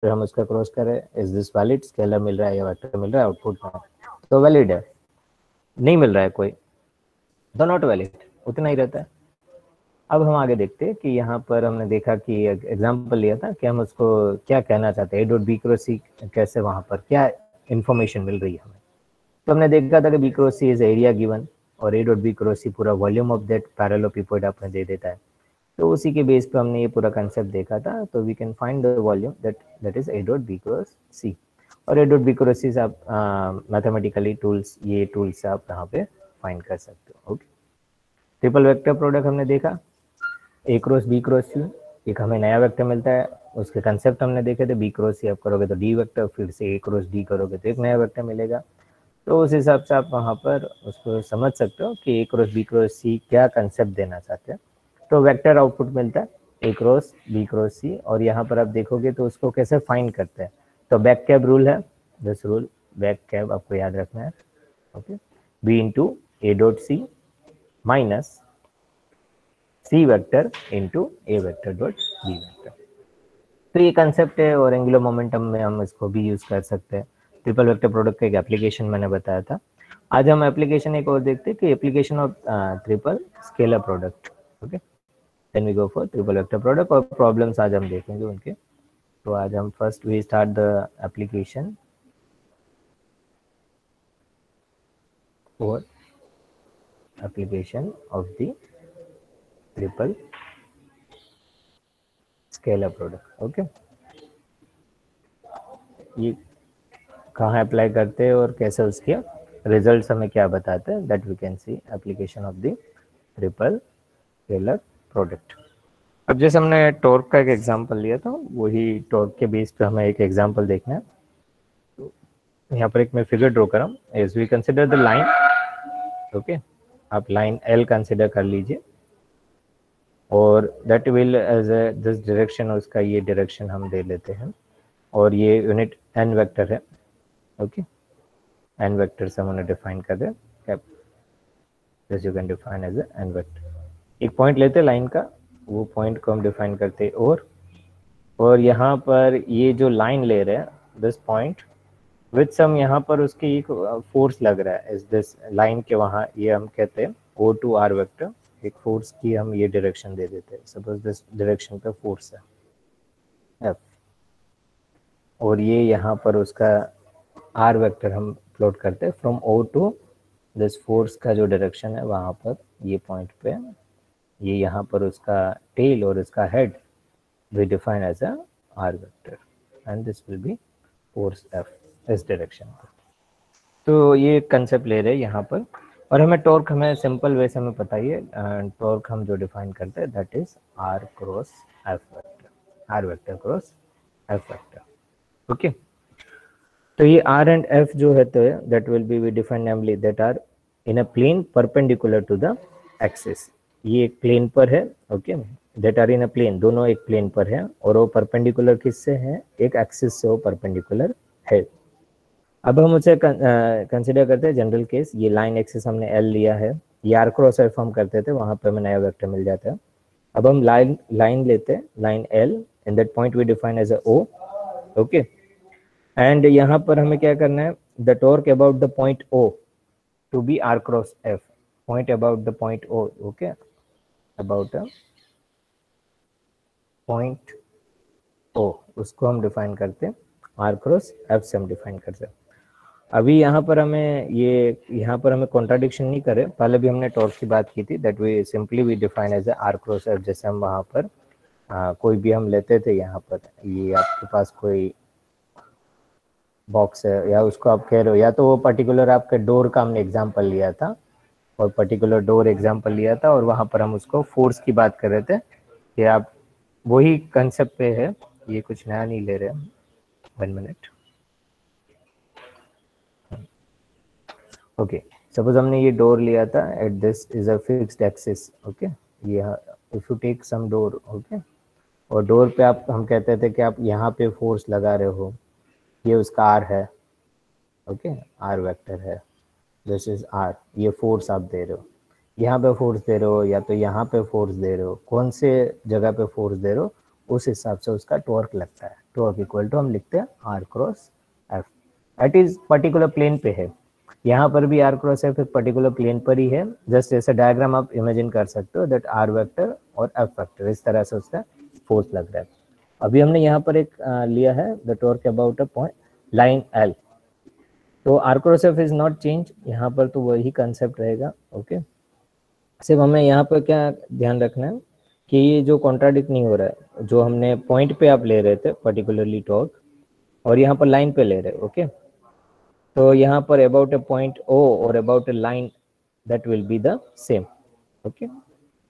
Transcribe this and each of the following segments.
फिर हम उसका क्रॉस करें, इज दिस वैलिड, स्केलर मिल रहा है या वेक्टर मिल रहा है आउटपुट में, तो वैलिड है, नहीं मिल रहा है कोई तो नॉट वैलिड, उतना ही रहता है। अब हम आगे देखते हैं कि यहाँ पर हमने देखा कि एग्जाम्पल लिया था कि हम उसको क्या कहना चाहते हैं, ए डॉट बी क्रॉस सी, कैसे वहाँ पर क्या इन्फॉर्मेशन मिल रही है हमें। तो हमने देखा था कि B cross C is area given, और A dot B cross C पूरा वॉल्यूम ऑफ दैट पैरेललोपिपॉइड आपने दे देता है। तो उसी के बेस पे हमने ये पूरा कंसेप्ट देखा था। तो we can find the volume that is A dot B cross C, और A dot B cross C आप मैथमेटिकली टूल्स, ये टूल्स आप यहाँ पे फाइंड कर सकते हो। ओके, ट्रिपल वेक्टर प्रोडक्ट हमने देखा, ए क्रॉस बी क्रॉस सी, एक हमें नया वेक्टर मिलता है, उसके कंसेप्ट हमने देखे थे, बी क्रॉस सी आप करोगे तो डी वेक्टर, फिर से ए क्रॉस डी करोगे तो एक नया वेक्टर मिलेगा। तो उस हिसाब से आप वहाँ पर उसको समझ सकते हो कि ए क्रॉस बी क्रॉस सी क्या कंसेप्ट देना चाहते हैं। तो वेक्टर आउटपुट मिलता है ए क्रॉस बी क्रॉस सी, और यहाँ पर आप देखोगे तो उसको कैसे फाइंड करते हैं। तो बैक कैब रूल है, दिस रूल बैक कैब आपको याद रखना है। Okay, B into A dot C minus C vector into A vector dot B vector. तो ये कंसेप्ट है, और एंगुलर मोमेंटम में हम इसको भी यूज कर सकते हैं। ट्रिपल वेक्टर प्रोडक्ट का एक एप्लीकेशन मैंने बताया था। आज हम एप्लीकेशन एक और देखते हैं कि application of triple scalar product. Okay, then we go for triple vector product, और प्रॉब्लम्स आज हम देखेंगे उनके। तो आज हम first we start the application for application of the triple scalar product. Okay, ये कहाँ अप्लाई करते हैं और कैसे उसके रिजल्ट्स हमें क्या बताते हैं, that we can see application of the triple scalar product. अब जैसे हमने टॉर्क का एक एग्जांपल लिया था, वही टॉर्क के बेस पे हमें एक एग्जांपल देखना है। तो यहाँ पर एक मैं फिगर ड्रॉ कर रहा हूँ, as we consider the line. Okay, आप लाइन एल कंसिडर कर लीजिए, और that will as a this direction, उसका ये डायरेक्शन हम दे लेते हैं, और ये यूनिट एन वेक्टर है। ओके, एन वेक्टर से हमने डिफाइन कर दिया, this you can define as N vector. एक पॉइंट लेते लाइन का, वो पॉइंट को हम डिफाइन करते, और यहाँ पर ये जो लाइन ले रहे हैं दिस पॉइंट विथ सम, यहाँ पर उसकी एक फोर्स लग रहा है इस दिस लाइन के वहाँ, ये हम कहते हैं ओ टू आर वेक्टर, एक फोर्स की हम ये डायरेक्शन दे देते हैं। सपोज दिस डायरेक्शन पे फोर्स है एफ, और ये यहाँ पर उसका आर वेक्टर हम प्लॉट करते हैं from O to this force का जो डायरेक्शन है वहाँ पर, ये पॉइंट पे ये यहाँ पर उसका टेल और इसका head we define as a r vector, and this will be force F इस डायरेक्शन पर। तो ये कंसेप्ट ले रहे हैं यहाँ पर, और हमें टॉर्क हमें सिंपल वे से हमें पता ही है, टॉर्क हम जो डिफाइन करते हैं that is r cross F vector, r vector cross F vector. Okay, तो ये r एंड F जो है तो that will be we define namely that are in a plane perpendicular to the axis. ये एक plane पर है। Okay, that are in a plane, दोनों एक प्लेन पर है, और वो परपेंडिकुलर किससे है, एक एक्सिस से वो परपेंडिकुलर है। अब हम उसे कंसिडर करते हैं जनरल केस, ये लाइन एक्सिस हमने एल लिया है, ये आर क्रॉस एफ हम करते थे, वहां पर हमें नया वेक्टर मिल जाता है। अब हम लाइन लेते हैं, line L, in that point we define as a O. Okay, and यहाँ पर हमें क्या करना है, the torque about the point O to be R cross F, point about the point O. Okay, about a point O, उसको हम define करते हैं आर क्रॉस एफ से हम डिफाइन करते हैं। अभी यहाँ पर हमें यहाँ पर हमें कॉन्ट्राडिक्शन नहीं करे, पहले भी हमने टॉर्क की बात की थी, that we simply we define as R cross F. जैसे हम वहाँ पर कोई भी हम लेते थे, यहाँ पर ये आपके पास कोई बॉक्स है, या उसको आप कह रहे हो, या तो वो पर्टिकुलर आपके डोर का हमने एग्जाम्पल लिया था, और पर्टिकुलर डोर एग्जाम्पल लिया था, और वहाँ पर हम उसको फोर्स की बात कर रहे थे कि आप वही कंसेप्ट पे है, ये कुछ नया नहीं ले रहे हम। 1 मिनट। ओके, सपोज हमने ये डोर लिया था, at this is a fixed axis. Okay, ये if you take some door, okay, और डोर पे आप, हम कहते थे कि आप यहाँ पे फोर्स लगा रहे हो, ये उसका आर है। ओके, आर वेक्टर है, दिस इज आर, ये फोर्स आप दे रहे हो, यहाँ पे फोर्स दे रहे हो, या तो यहाँ पे फोर्स दे रहे हो, कौन से जगह पे फोर्स दे रहे हो, उस हिसाब से उसका टॉर्क लगता है। टॉर्क इक्वल टू हम लिखते हैं R cross F, at is particular plane पे है। यहाँ पर भी आर क्रॉस एफ एक पर्टिकुलर प्लेन पर ही है। जस्ट ऐसा डायग्राम आप इमेजिन कर सकते हो दैट आर वेक्टर और एफ वेक्टर इस तरह से उसका फोर्स लग रहा है। अभी हमने यहाँ पर एक लिया है the torque about a point line L, तो R cross F is not change, यहाँ पर तो वही कंसेप्ट रहेगा। ओके, सिर्फ हमें यहाँ पर क्या ध्यान रखना है कि ये जो कॉन्ट्राडिक्ट नहीं हो रहा है, जो हमने पॉइंट पे आप ले रहे थे पर्टिकुलरली टॉर्क और यहाँ पर लाइन पे ले रहे हो। ओके, तो यहाँ पर अबाउट अ पॉइंट ओ और about a line that will be the same. Okay,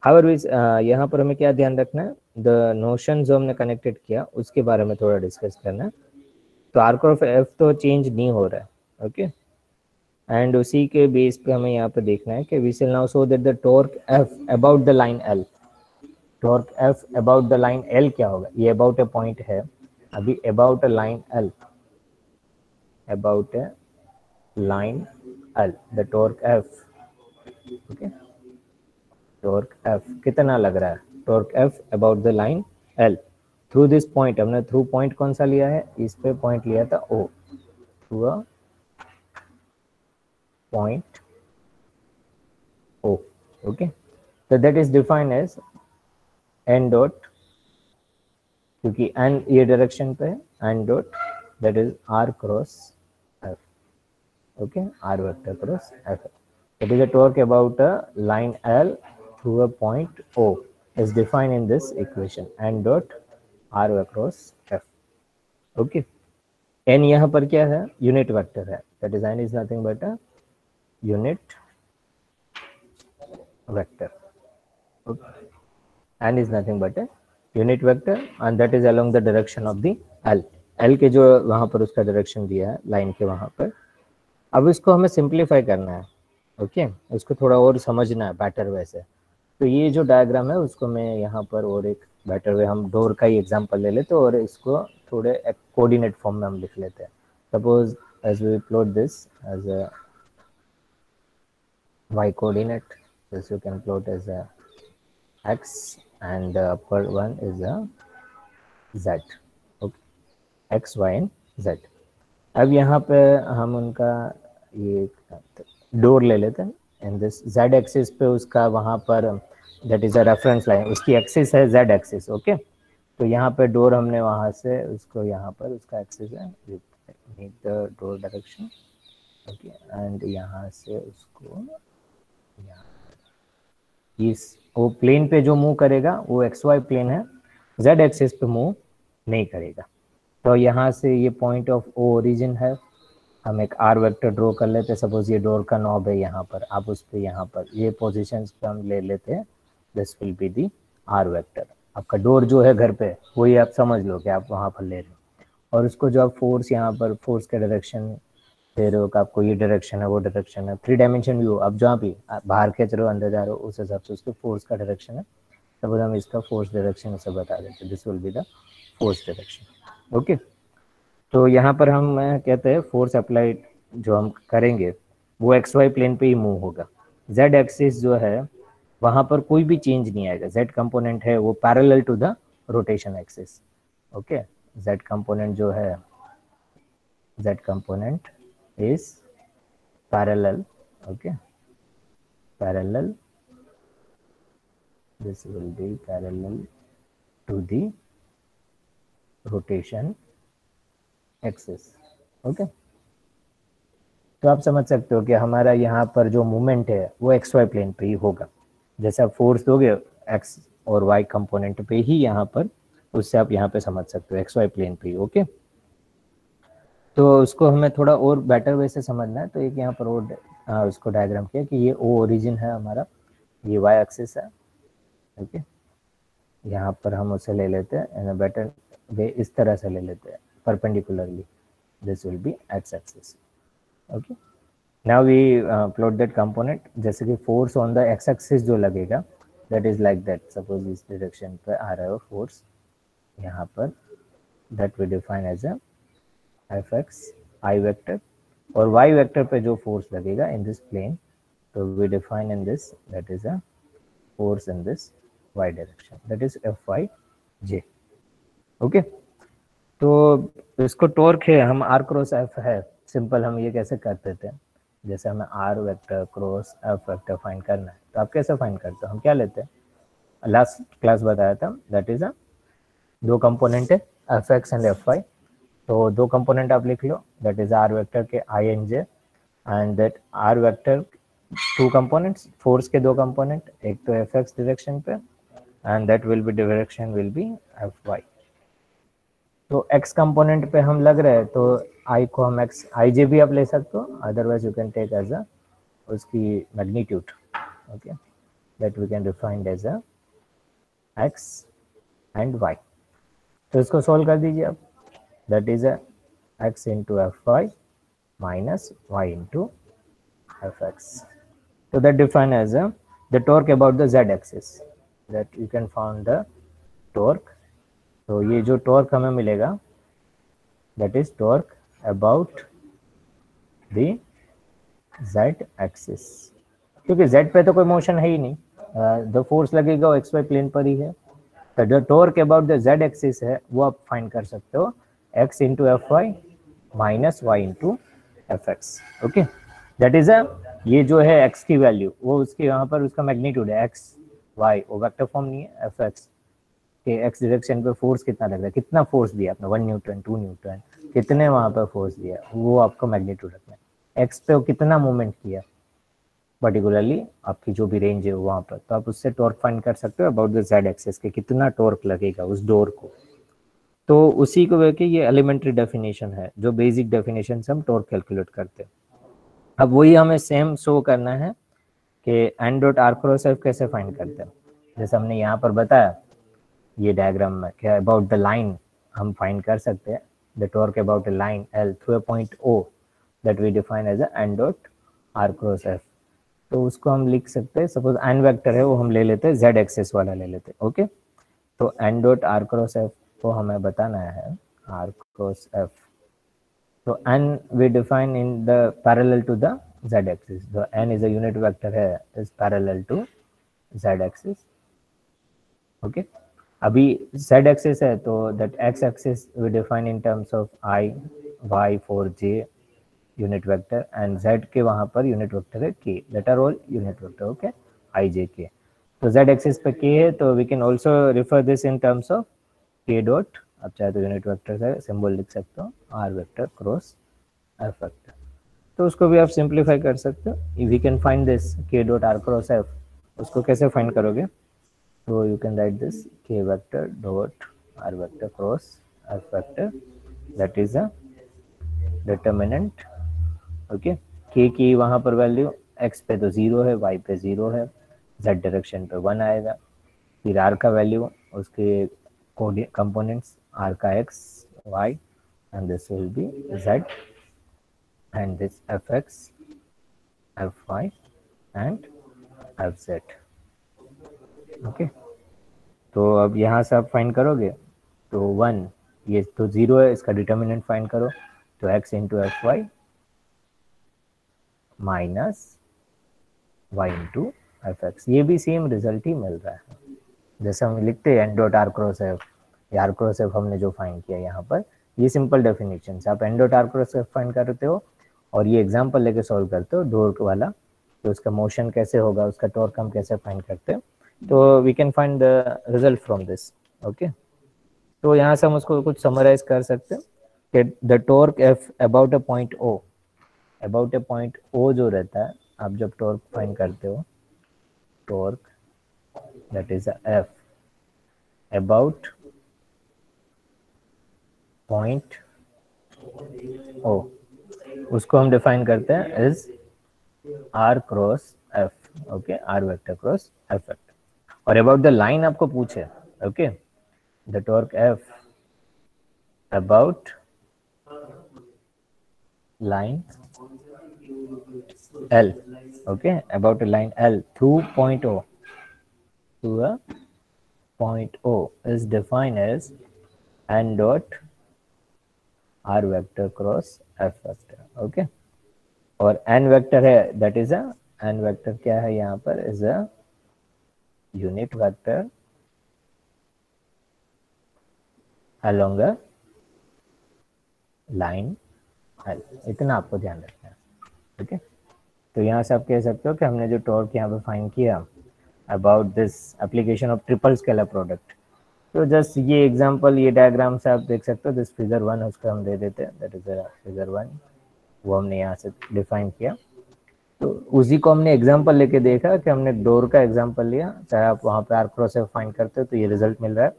however यहाँ पर हमें क्या ध्यान रखना है, द नोशन जो हमने कनेक्टेड किया उसके बारे में थोड़ा डिस्कस करना है। तो आर्क ऑफ एफ तो चेंज नहीं हो रहा है। ओके, एंड उसी के बेस पे हमें यहाँ पे देखना है कि we will now show that the torque F about the line L, torque F about the line L क्या होगा, ये अबाउट अ पॉइंट है, अभी about a line L, about a line L the torque F. Okay, torque F कितना लग रहा है, torque F about the line L through this point, हमने थ्रू पॉइंट कौन सा लिया है, इस पे पॉइंट लिया था ओ, through a point O. Okay, so that is defined as n dot, क्योंकि n ये डायरेक्शन पे है, n dot that is r cross f. Okay, r vector cross f, that is a torque about a line L through a point O is defined in this equation, n dot r across f. Okay, n यहाँ पर क्या है, unit vector है, that is n is nothing but a unit vector. Okay, n is nothing but a unit vector and that is along the direction of the L. L के जो वहाँ पर उसका डायरेक्शन दिया है लाइन के वहाँ पर। अब इसको हमें सिंप्लीफाई करना है। ओके, उसको थोड़ा और समझना है बेटर वे से। तो ये जो डायग्राम है उसको मैं यहाँ पर और एक बेटर वे, हम डोर का ही एग्जांपल ले लेते हैं और इसको थोड़े कोऑर्डिनेट फॉर्म में हम लिख लेते हैं। Suppose as we plot this as a y coordinate, this you can plot as a x and the upper one is a z. Okay, x y and z. अब यहाँ पे हम उनका ये डोर ले लेते हैं एंड दिस z एक्सिस पे उसका वहाँ पर that is a reference line, उसकी एक्सिस है z एक्सिस। ओके, तो यहाँ पे डोर हमने वहाँ से उसको यहाँ पर उसका एक्सिस है meet the door direction. Okay, and यहाँ से उसको इस वो प्लेन पे जो मूव करेगा वो एक्स वाई प्लेन है, जेड एक्सिस पे मूव नहीं करेगा। तो यहाँ से ये पॉइंट ऑफ ओ ओरिजिन है, हम एक आर वेक्टर ड्रॉ कर लेते हैं। सपोज ये डोर का नॉब है यहाँ पर, आप उस पर यहाँ पर ये पोजिशन पे हम ले लेते हैं, this will be the R vector. आपका डोर जो है घर पे वही आप समझ लो कि आप वहाँ पर ले रहे हो, और उसको जो आप फोर्स यहाँ पर फोर्स का डायरेक्शन दे रहे हो कि आपको ये डायरेक्शन है वो डायरेक्शन है, 3 डायमेंशन व्यू, अब जहाँ भी आप बाहर खींच रहे हो अंदर जा रहे हो उस हिसाब से उसके फोर्स का डायरेक्शन है। सपोज हम इसका फोर्स डायरेक्शन से बता देते, this will be the force direction. Okay, तो यहाँ पर हम कहते हैं फोर्स अप्लाइड जो हम करेंगे वो एक्स वाई प्लेन पे ही मूव होगा। जेड एक्सिस जो है वहाँ पर कोई भी चेंज नहीं आएगा, जेड कंपोनेंट है वो parallel to the rotation axis. Okay, Z component जो है, Z component is parallel. Okay, parallel, this will be parallel to the rotation axis. Okay, तो आप समझ सकते हो कि हमारा यहाँ पर जो मूवमेंट है वो एक्स वाई प्लेन पे ही होगा। जैसे आप फोर्स दोगे एक्स और वाई कंपोनेंट पे ही यहाँ पर, उससे आप यहाँ पे समझ सकते हो एक्स वाई प्लेन पे ही। ओके, तो उसको हमें थोड़ा और बेटर वे से समझना है, तो एक यहाँ पर और उसको डायग्राम किया कि ये ओ ओरिजिन है हमारा, ये वाई एक्सिस है। ओके, यहाँ पर हम उसे ले लेते हैं बेटर वे, इस तरह से ले लेते हैं perpendicularly, this will be X axis. Okay, now we plot that component, जैसे कि force on the X axis जो लगेगा that is like that. Suppose इस डायरेक्शन पे आ रहा है फोर्स यहाँ पर, that we define as a F X I vector, और वाई वेक्टर पे जो फोर्स लगेगा इन दिस प्लेन, तो we define in this that is a force in this y direction, that is Fij. Okay, तो इसको torque है, हम R cross F है, सिंपल हम ये कैसे करते थे, जैसे हमें R vector cross F vector find करना है तो आप कैसे फाइंड करते हो, हम क्या लेते हैं, लास्ट क्लास बताया था, दैट इज अ दो कंपोनेंट है F X and F Y, तो दो कंपोनेंट आप लिख लो, दैट इज आर वेक्टर के I and J, and that R vector two components, force के दो कंपोनेंट, एक तो एफ एक्स डायरेक्शन पे and that will be direction will be F Y. तो एक्स कंपोनेंट पे हम लग रहे हैं तो आई को हम एक्स आई जे भी आप ले सकते हो, otherwise you can take as a उसकी magnitude, okay, that we can defined as a x and y. तो इसको सोल्व कर दीजिए आप, that is a x into F Y minus Y into F x. So that defined as the torque about the z axis, that you can find the torque. तो ये जो torque हमें मिलेगा that is torque about the z axis, क्योंकि z पे तो कोई motion है ही नहीं, द फोर्स लगेगा वो एक्स वाई प्लेन पर ही है, तो जो torque about the z axis है वो आप फाइंड कर सकते हो x into F Y minus Y into F X, okay, that is a ये जो है x की वैल्यू वो उसके यहाँ पर उसका मैग्नीट्यूड है x y, वो वेक्टर फॉर्म नहीं है, एफ एक्स के x डायरेक्शन पे फोर्स कितना लग रहा है, कितना फोर्स दिया आपने, 1 न्यूटन 2 न्यूटन, कितने वहाँ पर फोर्स दिया वो आपको मैग्नीट्यूड रखना है, x पे वो कितना मूवमेंट किया पर्टिकुलरली आपकी जो भी रेंज है वहाँ पर, तो आप उससे टॉर्क फाइंड कर सकते हो अबाउट द जेड एक्सेस के कितना टॉर्क लगेगा उस डोर को। तो उसी को लेके ये एलिमेंट्री डेफिनेशन है, जो बेसिक डेफिनेशन से हम टॉर्क कैलकुलेट करते हैं। अब वही हमें सेम शो करना है कि N dot R cross F कैसे फाइंड करते हैं, जैसे हमने यहाँ पर बताया ये डायग्राम में क्या अबाउट द लाइन हम फाइंड कर सकते हैं, the torque about a line L through a point O that we define as N dot R cross F. तो उसको हम लिख सकते हैं, सपोज एन वेक्टर है वो हम ले लेते हैं, जेड एक्सेस वाला ले लेते हैं, ओके। तो N dot R cross F को हमें बताना है R cross F, so n we define in the parallel to the z axis, so n is a unit vector है is parallel to z axis, okay। अभी z axis है तो that x axis we define in terms of I y for j unit vector and z के वहाँ पर unit vector है k, that are all unit vector, okay, I j k। तो z axis पे k है तो we can also refer this in terms of k dot, आप चाहे तो यूनिट वेक्टर का सिंबल लिख सकते हो R vector cross F vector, तो उसको भी आप सिंप्लीफाई कर सकते हो, we can find this K dot R cross F, उसको कैसे फाइंड करोगे, तो you can write this K vector dot R vector cross F vector, that is a determinant, okay. के की वहाँ पर वैल्यू एक्स पे तो 0 है, वाई पे 0 है, जेड डायरेक्शन पे 1 आएगा, फिर आर का वैल्यू उसके कंपोनेंट्स आर का X Y and this will be Z and this fx fy and fz, okay. तो अब यहाँ से आप फाइंड करोगे तो 1 ये तो 0 है, इसका डिटर्मिनेंट फाइंड करो, तो x into F Y minus Y into F X, ये भी सेम रिजल्ट ही मिल रहा है, जैसे हम लिखते हैं N dot R cross F, R cross F हमने जो फाइंड किया यहाँ पर, ये सिंपल डेफिनेशन से आप N dot R cross F find करते हो और ये एग्जाम्पल लेके सॉल्व करते हो डोर वाला, तो उसका मोशन कैसे होगा, उसका टॉर्क हम कैसे फाइंड करते हैं, तो we can find the result from this, okay. तो यहाँ से हम उसको कुछ समराइज कर सकते हैं कि द torque F about a point O, about a point O जो रहता है, आप जब टॉर्क फाइंड करते हो, torque that is F about point O, उसको हम डिफाइन करते हैं is R cross F, okay, R vector cross F vector, और अबाउट द लाइन आपको पूछे, okay, the torque F about line L, okay, about line L through point O, through a point O is defined as N dot R vector cross F vector, okay. और N vector है that is a, N vector क्या है यहाँ पर, is a unit vector along a line L, इतना आपको ध्यान रखना है। ठीक है, तो यहाँ से आप कह सकते हो कि हमने जो टॉर्क यहाँ पे फाइंड किया about this application of triple scalar product, तो जस्ट ये एग्जांपल, ये डायग्राम से आप देख सकते हो, दिस फिगर 1 उसका हम दे देते हैं, दैट इज फिगर 1, वो हमने यहाँ से डिफाइन किया। तो उसी को हमने एग्जांपल लेके देखा कि हमने डोर का एग्जांपल लिया, चाहे आप वहाँ पे आर क्रॉस एफ फाइंड करते हो तो ये रिजल्ट मिल रहा है,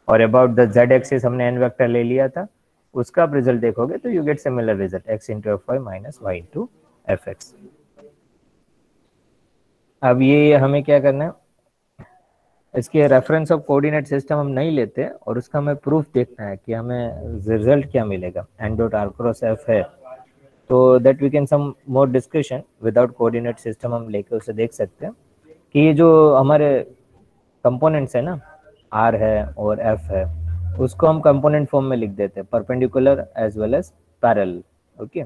और अबाउट द जेड एक्सिस हमने एन वेक्टर ले लिया था, उसका आप रिजल्ट देखोगे तो you get similar result, X into F Y minus Y into F X. अब ये हमें क्या करना है, इसके रेफरेंस ऑफ कोऑर्डिनेट सिस्टम हम नहीं लेते और उसका हमें प्रूफ देखना है कि हमें रिजल्ट क्या मिलेगा, N dot R cross F है, तो that we can some more discussion without coordinate system हम लेके उसे देख सकते हैं कि ये जो हमारे कंपोनेंट्स है ना, आर है और एफ है, उसको हम कंपोनेंट फॉर्म में लिख देते हैं, perpendicular as well as parallel. Okay,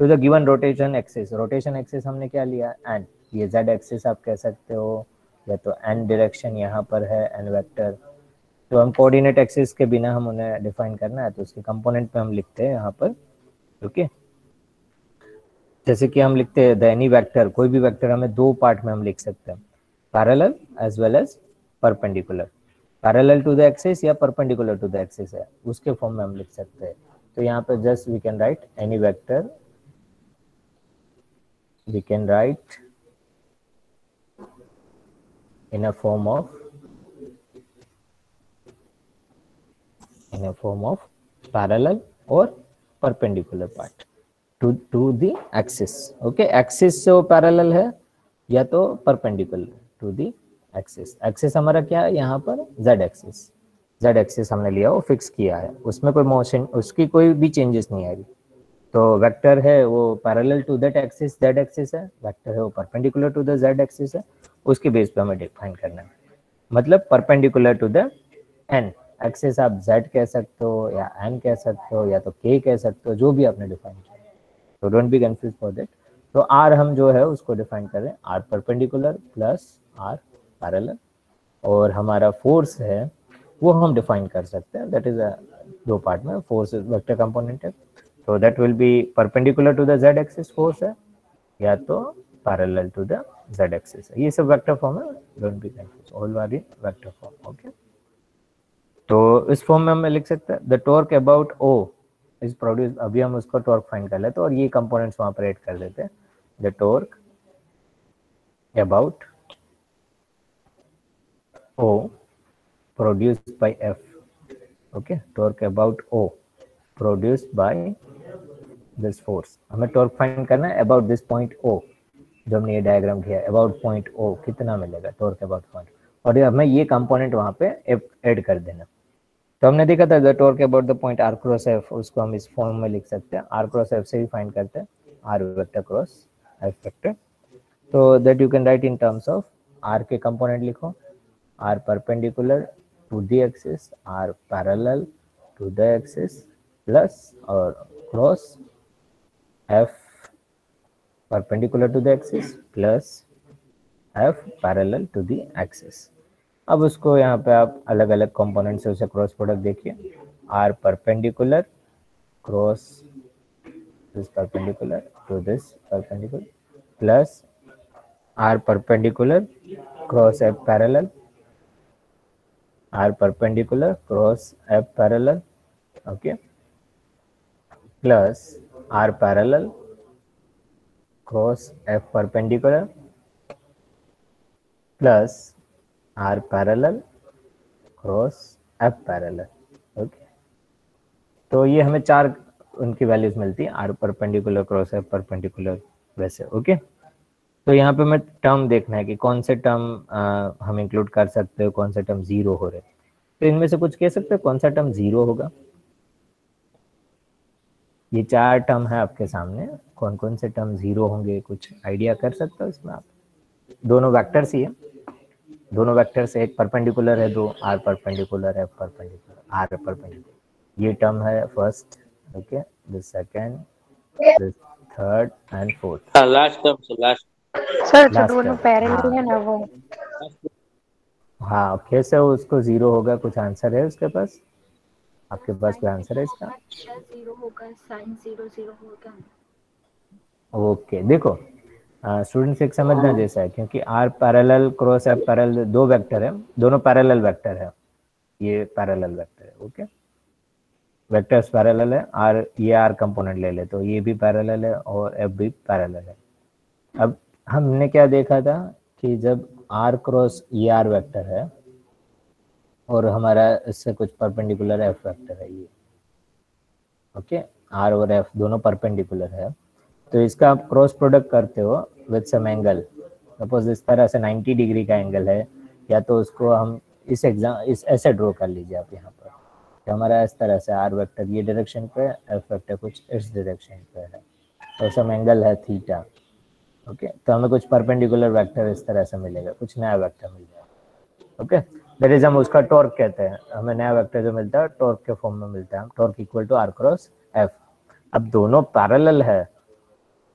to the given rotation axis, rotation axis हमने क्या लिया, एन, ये जेड एक्सिस आप कह सकते हो, या तो एन डायरेक्शन यहाँ पर है एन वेक्टर, तो हम कोऑर्डिनेट एक्सिस के बिना हम उन्हें डिफाइन करना है तो उसके कंपोनेंट पे हम लिखते हैं यहाँ पर। ओके, जैसे कि हम लिखते हैं द एनी वेक्टर, कोई भी वेक्टर हमें दो पार्ट में हम लिख सकते हैं, parallel as well as perpendicular, parallel to the axis या परपेंडिकुलर टू द एक्सिस है, उसके फॉर्म में हम लिख सकते हैं। तो यहाँ पे just we can write any vector, we can write in a form of parallel or perpendicular part to the axis. okay, axis से वो parallel है या तो perpendicular to the axis। axis हमारा क्या है यहाँ पर, z axis, z axis हमने लिया, वो फिक्स किया है, उसमें कोई मोशन, उसकी कोई भी चेंजेस नहीं आएगी। तो वेक्टर है वो parallel to that axis, Z axis है, वेक्टर है वो perpendicular to the Z axis है, उसके बेस पे हमें डिफाइन करना है, मतलब perpendicular to the N axis, आप जेड कह सकते हो या एन कह सकते हो या तो के कह सकते हो, जो भी आपने डिफाइन किया, तो don't be confuse for that. तो आर हम जो है उसको डिफाइन कर रहे हैं, R perpendicular plus R parallel, और हमारा फोर्स है वो हम डिफाइन कर सकते हैं, दैट इज दो पार्ट में, फोर्स वेक्टर कंपोनेंट है, तो that will be perpendicular to the Z axis force है या तो parallel to the Z axis है, ये सब वेक्टर फॉर्म है, don't be confuse, all are in vector form. Okay, तो इस फॉर्म में हम लिख सकते हैं the torque about O is produce, अभी हम उसको टॉर्क फाइंड कर लेते हैं और ये कंपोनेंट्स वहां पर ऐड कर देते हैं, the torque about O produced by F. Okay, torque about O produced by this force, हमें टॉर्क फाइंड करना है अबाउट दिस पॉइंट ओ, जो हमने ये डायग्राम किया अबाउट पॉइंट ओ कितना मिलेगा टॉर्क अबाउट पॉइंट, और हमें ये कंपोनेंट वहां पे ऐड कर देना। तो हमने देखा था the torque about the point R cross F, उसको हम इस फॉर्म में लिख सकते हैं, आर क्रॉस एफ से भी फाइंड करते हैं, R vector cross F vector, तो that you can write in terms of R के कंपोनेंट लिखो, R perpendicular to the axis, R parallel to the axis plus R cross F perpendicular to the axis plus F parallel to the axis. अब उसको यहाँ पे आप अलग अलग component से उसे क्रॉस प्रोडक्ट देखिए, R perpendicular cross this perpendicular to this perpendicular plus R perpendicular cross F parallel, R perpendicular cross F parallel, okay, plus R parallel cross F perpendicular plus R parallel cross F parallel. Okay, तो ये हमें चार उनकी values मिलती है, R perpendicular cross F perpendicular वैसे। Okay, तो यहाँ पे हमें टर्म देखना है कि कौन से टर्म हम इंक्लूड कर सकते हो, कौन से टर्म जीरो हो रहे, तो इनमें से कुछ कह सकते हो कौन सा टर्म जीरो होगा। ये चार टर्म है आपके सामने, कौन कौन से टर्म जीरो होंगे, कुछ आइडिया कर सकते हो इसमें आप। दोनों वेक्टर्स ही है, दोनों वेक्टर से एक परपेंडिकुलर है, दो आर परपेंडिकुलर है, परपेंडिकुलर आर परपेंडिकुलर, ये टर्म है first, okay, the second, the third and fourth. Last term से लास्ट सर जो लास्ट दोनों टर्म, पैरेलल है ना वो, हाँ कैसे उसको जीरो होगा, कुछ आंसर है उसके पास। आपके पास कोई आंसर है इसका? थीटा 0 होगा, साइन 0 0 होगा। ओके, देखो स्टूडेंट्स एक समझना जैसा है, क्योंकि R parallel cross F parallel दो वेक्टर है, दोनों पैरेलल वेक्टर है, ये पैरेलल वेक्टर है। ओके, वेक्टर्स पैरेलल है, आर ये आर कंपोनेंट ले ले तो ये भी पैरेलल है और एफ भी पैरेलल है। अब हमने क्या देखा था कि जब आर क्रॉस ये आर वेक्टर है और हमारा इससे कुछ परपेंडिकुलर एफ वेक्टर है ये, ओके, आर और एफ दोनों परपेंडिकुलर है, तो इसका आप क्रॉस प्रोडक्ट करते हो विद सम एंगल। सपोज इस तरह से 90 डिग्री का एंगल है, या तो उसको हम इस ऐसे ड्रॉ कर लीजिए आप यहाँ पर, तो हमारा इस तरह से आर वेक्टर ये डायरेक्शन पे, एफ वेक्टर कुछ इस डायरेक्शन पे है, तो सम एंगल है थीटा। ओके, तो हमें कुछ परपेंडिकुलर वेक्टर इस तरह से मिलेगा, कुछ नया वेक्टर मिल जाएगा। ओके, दैट इज हम उसका टॉर्क कहते हैं, हमें नया वेक्टर जो मिलता है टॉर्क के फॉर्म में मिलता है, torque equal to R cross F. अब दोनों पैरेलल है,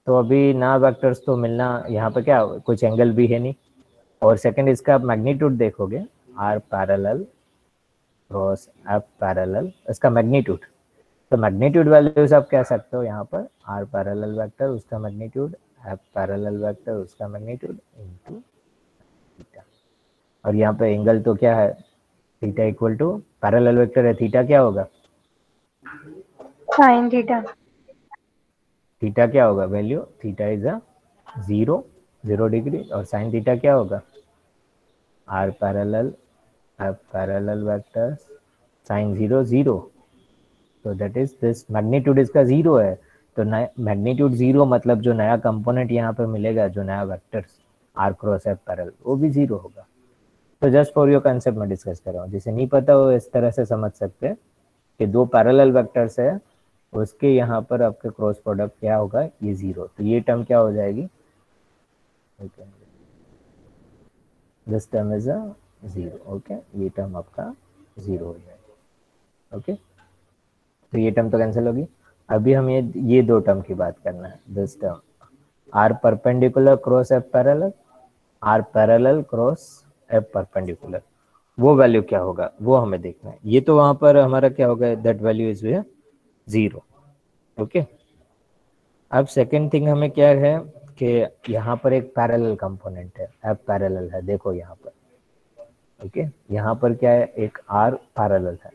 तो अभी नया वेक्टर्स तो मिलना यहाँ पे क्या, कुछ एंगल भी है नहीं, और सेकंड इसका मैग्नीट्यूड देखोगे, R parallel cross F parallel, इसका मैग्नीट्यूड, तो मैग्नीट्यूड वैल्यूज आप कह सकते हो यहाँ पर, आर पैरेलल वेक्टर उसका मैग्नीट्यूड, एफ पैरेलल वेक्टर उसका मैग्नीट्यूड इनटू थीटा। और यहाँ पे एंगल तो क्या है, theta equal to parallel vector है, थीटा क्या होगा, साइन थीटा। थीटा क्या होगा value, theta is a 0 degree, और साइन थीटा क्या होगा, R parallel F parallel vector sign 0 0, तो दैट इज दिस मैग्नीट्यूड इसका 0 है, तो मैग्नीट्यूड 0 मतलब जो नया कंपोनेंट यहाँ पे मिलेगा, जो नया vector R cross F parallel, वो भी 0 होगा। तो जस्ट फॉर योर कंसेप्ट में डिस्कस कर रहा हूँ, जिसे नहीं पता वो इस तरह से समझ सकते हैं कि दो पैरेलल वेक्टर्स है, उसके यहाँ पर आपके क्रॉस प्रोडक्ट क्या होगा, ये 0, तो ये टर्म क्या हो जाएगी, this term is a 0। Okay, ये टर्म आपका 0 हो जाएगा। ओके, तो ये टर्म तो कैंसिल होगी। अभी हम ये दो टर्म की बात करना है, this term R perpendicular cross F parallel, R parallel cross F perpendicular, वो वैल्यू क्या होगा वो हमें देखना है। ये तो वहां पर हमारा क्या होगा, दैट वैल्यू इज 0। ओके, अब सेकेंड थिंग हमें क्या है कि यहाँ पर एक पैरेलल कंपोनेंट है, एफ पैरेलल है, देखो यहाँ पर। ओके, यहाँ पर क्या है, एक आर पैरेलल है,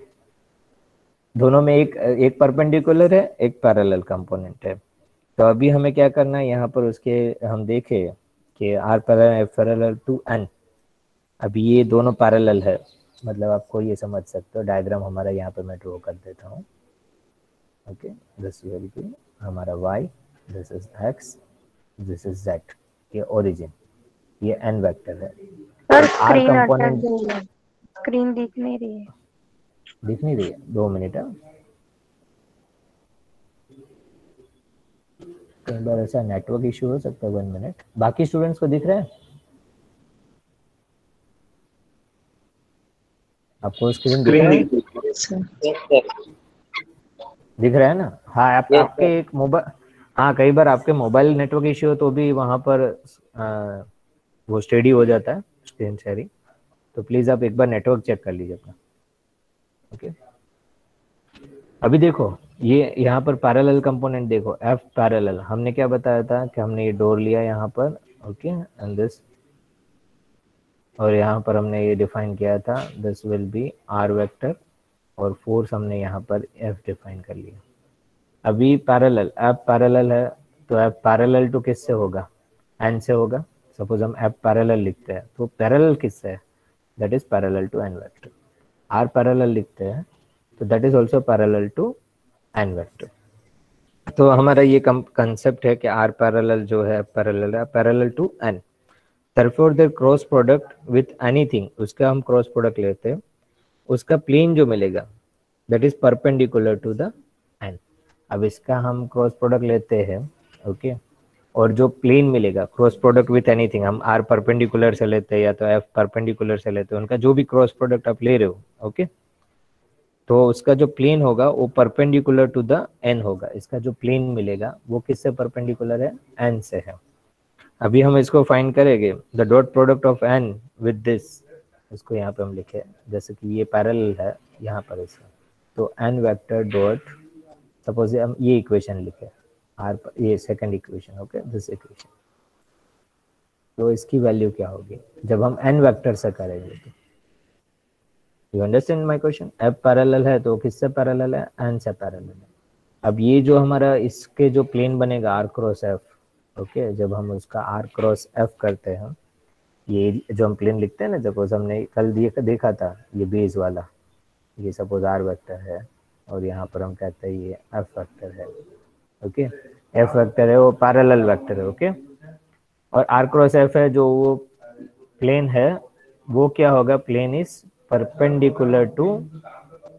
दोनों में एक परपेंडिकुलर है, एक पैरेलल कंपोनेंट है। तो अभी हमें क्या करना है, यहाँ पर उसके हम देखें कि R parallel F parallel to N, अभी ये दोनों पैरेलल है, मतलब आपको ये समझ सकते हो, डायग्राम हमारा यहाँ पे मैं ड्रॉ कर देता हूँ। ओके, दिस विल बी हमारा y, this is x, this is z, ये ओरिजिन, ये n वेक्टर है, सर और r स्क्रीन अटक कंपोनेंट गई है, स्क्रीन दिख नहीं रही है। दिख नहीं रही है, 2 मिनट है, कई बार ऐसा नेटवर्क इशू हो सकता है, 1 मिनट। बाकी स्टूडेंट्स को दिख रहा है, आपको स्क्रीन दिख रहा है, दिख रहा है ना? हाँ, आपके एक मोबाइल, हाँ कई बार आपके मोबाइल नेटवर्क इश्यू हो तो भी वहाँ पर वो स्टेडी हो जाता है स्क्रीन शेयरिंग, तो प्लीज आप एक बार नेटवर्क चेक कर लीजिए अपना। ओके, अभी देखो ये यहाँ पर पैरेलल कंपोनेंट देखो, एफ पैरेलल, हमने क्या बताया था कि हमने ये डोर लिया यहाँ पर, ओके, एंड दिस, और यहाँ पर हमने ये डिफाइन किया था, this will be R vector, और फोर्स हमने यहाँ पर एफ डिफाइन कर लिया। अभी पैरेलल, एफ पैरेलल है, तो एफ पैरेलल टू किससे होगा, एन से होगा। सपोज हम एफ पैरेलल लिखते हैं तो पैरेलल किससे है, that is parallel to N vector. R parallel लिखते हैं तो that is also parallel to N vector. तो हमारा ये कंसेप्ट है कि आर पैरेलल जो है पैरेलल है parallel to N, therefore their cross product with anything, उसका हम क्रॉस प्रोडक्ट लेते हैं, उसका प्लेन जो मिलेगा that is perpendicular to the N. अब इसका हम क्रॉस प्रोडक्ट लेते हैं, ओके, और जो प्लेन मिलेगा क्रॉस प्रोडक्ट विथ एनीथिंग, हम आर परपेंडिकुलर से लेते हैं या तो एफ परपेंडिकुलर से लेते हैं, उनका जो भी क्रॉस प्रोडक्ट आप ले रहे हो, ओके, तो उसका जो प्लेन होगा वो परपेंडिकुलर टू द एन होगा। इसका जो प्लेन मिलेगा वो किससे परपेंडिकुलर है, एन से है। अभी हम इसको फाइंड करेंगे, the dot product of N with this, इसको यहाँ पे हम लिखे जैसे कि ये पैरेलल है यहाँ पर इसका, तो n वेक्टर डॉट, सपोज हम ये इक्वेशन लिखे r, ये second equation, okay this equation, तो इसकी वैल्यू क्या होगी जब हम n वेक्टर से करेंगे? तो you understand my question? f parallel है तो किससे पैरेलल है? n से पैरेलल है। अब ये जो हमारा इसके जो प्लेन बनेगा r क्रॉस f, ओके, जब हम उसका r क्रॉस f करते हैं, ये जो हम प्लेन लिखते हैं ना, सपोज हमने कल देखा था ये बेस वाला, ये सपोज r वेक्टर है और यहाँ पर हम कहते हैं ये f वेक्टर है, ओके, f वेक्टर है वो पैरेलल वेक्टर है, ओके, और r क्रॉस f है जो वो प्लेन है, वो क्या होगा? Plane is perpendicular to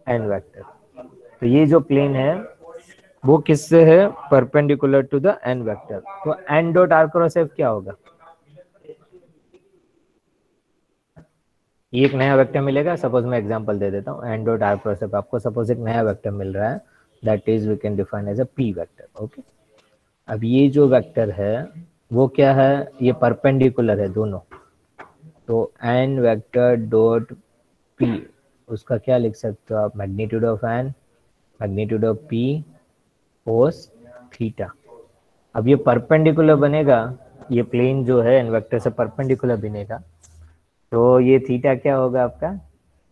n vector. तो ये जो प्लेन है वो किससे है? Perpendicular to the n vector. तो n dot r cross f क्या होगा? ये एक नया वेक्टर मिलेगा, सपोज मैं एग्जांपल दे देता हूँ, n dot r cross f, आपको सपोज एक नया वेक्टर मिल रहा है, that is we can define as a p vector, okay. अब ये जो वेक्टर है वो क्या है? ये परपेंडिकुलर है दोनों, तो n वेक्टर डॉट p, उसका क्या लिख सकते हो आप? Magnitude of n, magnitude of p cos theta. अब ये परपेंडिकुलर बनेगा, ये प्लेन जो है n वेक्टर से परपेंडिकुलर बनेगा, तो ये थीटा क्या होगा आपका?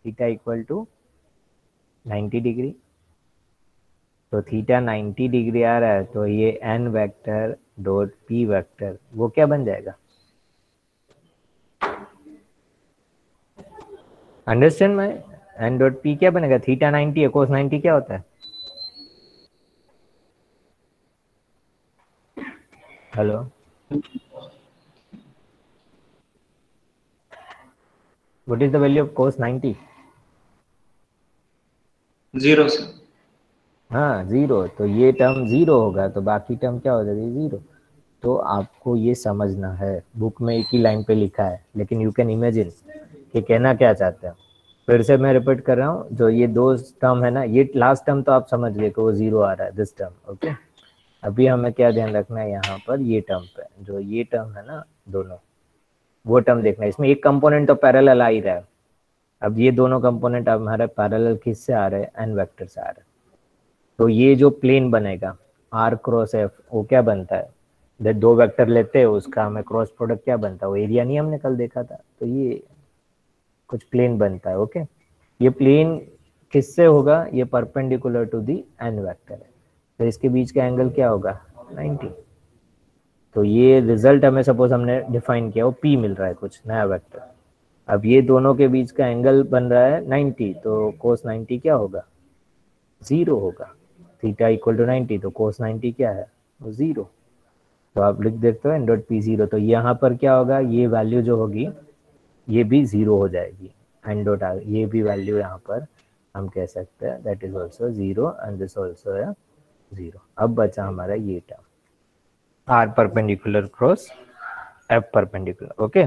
Theta equal to 90 degree. तो थीटा 90 डिग्री आ रहा है, तो ये n vector dot p vector वो क्या बन जाएगा? Understand my? n dot p क्या बनेगा? थीटा 90 है, कोस 90 क्या होता है? Hello, what is the value of cos 90? 0 से। हाँ 0, तो ये टर्म 0 होगा तो बाकी टर्म क्या हो जाएगी? 0। तो आपको ये समझना है, बुक में एक ही लाइन पे लिखा है, लेकिन यू कैन इमेजिन कि कहना क्या चाहते हैं। फिर से मैं रिपीट कर रहा हूँ, जो ये दो टर्म है ना, ये लास्ट टर्म तो आप समझ गए कि वो 0 आ रहा है, दिस टर्म, ओके। अभी हमें क्या ध्यान रखना है यहाँ पर? ये टर्म पे, जो ये टर्म है ना दोनों, वो टर्म देखना है। इसमें एक कंपोनेंट तो पैरेलल आ ही रहा है। अब ये दोनों कंपोनेंट अब हमारे पैरेलल किससे आ रहे हैं? एन वेक्टर से आ रहे हैं। तो ये जो प्लेन बनेगा आर क्रॉस एफ, वो क्या बनता है? जब दो वेक्टर लेते हैं उसका हमें क्रॉस प्रोडक्ट क्या बनता है? वो एरिया नहीं हमने कल देखा था? तो ये कुछ प्लेन बनता है, ओके। ये प्लेन किससे होगा? ये perpendicular to the N vector है, तो इसके बीच का एंगल क्या होगा? 90। तो ये रिजल्ट हमें सपोज हमने डिफाइन किया, वो पी मिल रहा है कुछ नया वेक्टर। अब ये दोनों के बीच का एंगल बन रहा है 90, तो कोस 90 क्या होगा? 0 होगा। थीटा इक्वल टू 90, तो कोस 90 क्या है? वो 0। तो आप लिख देते हो एन डॉट पी 0। तो यहाँ पर क्या होगा? ये वैल्यू जो होगी ये भी 0 हो जाएगी, एन डॉट आर, ये भी वैल्यू यहाँ पर हम कह सकते हैं that is also 0 and this also है 0। अब बचा हमारा ये term R perpendicular cross F perpendicular, okay.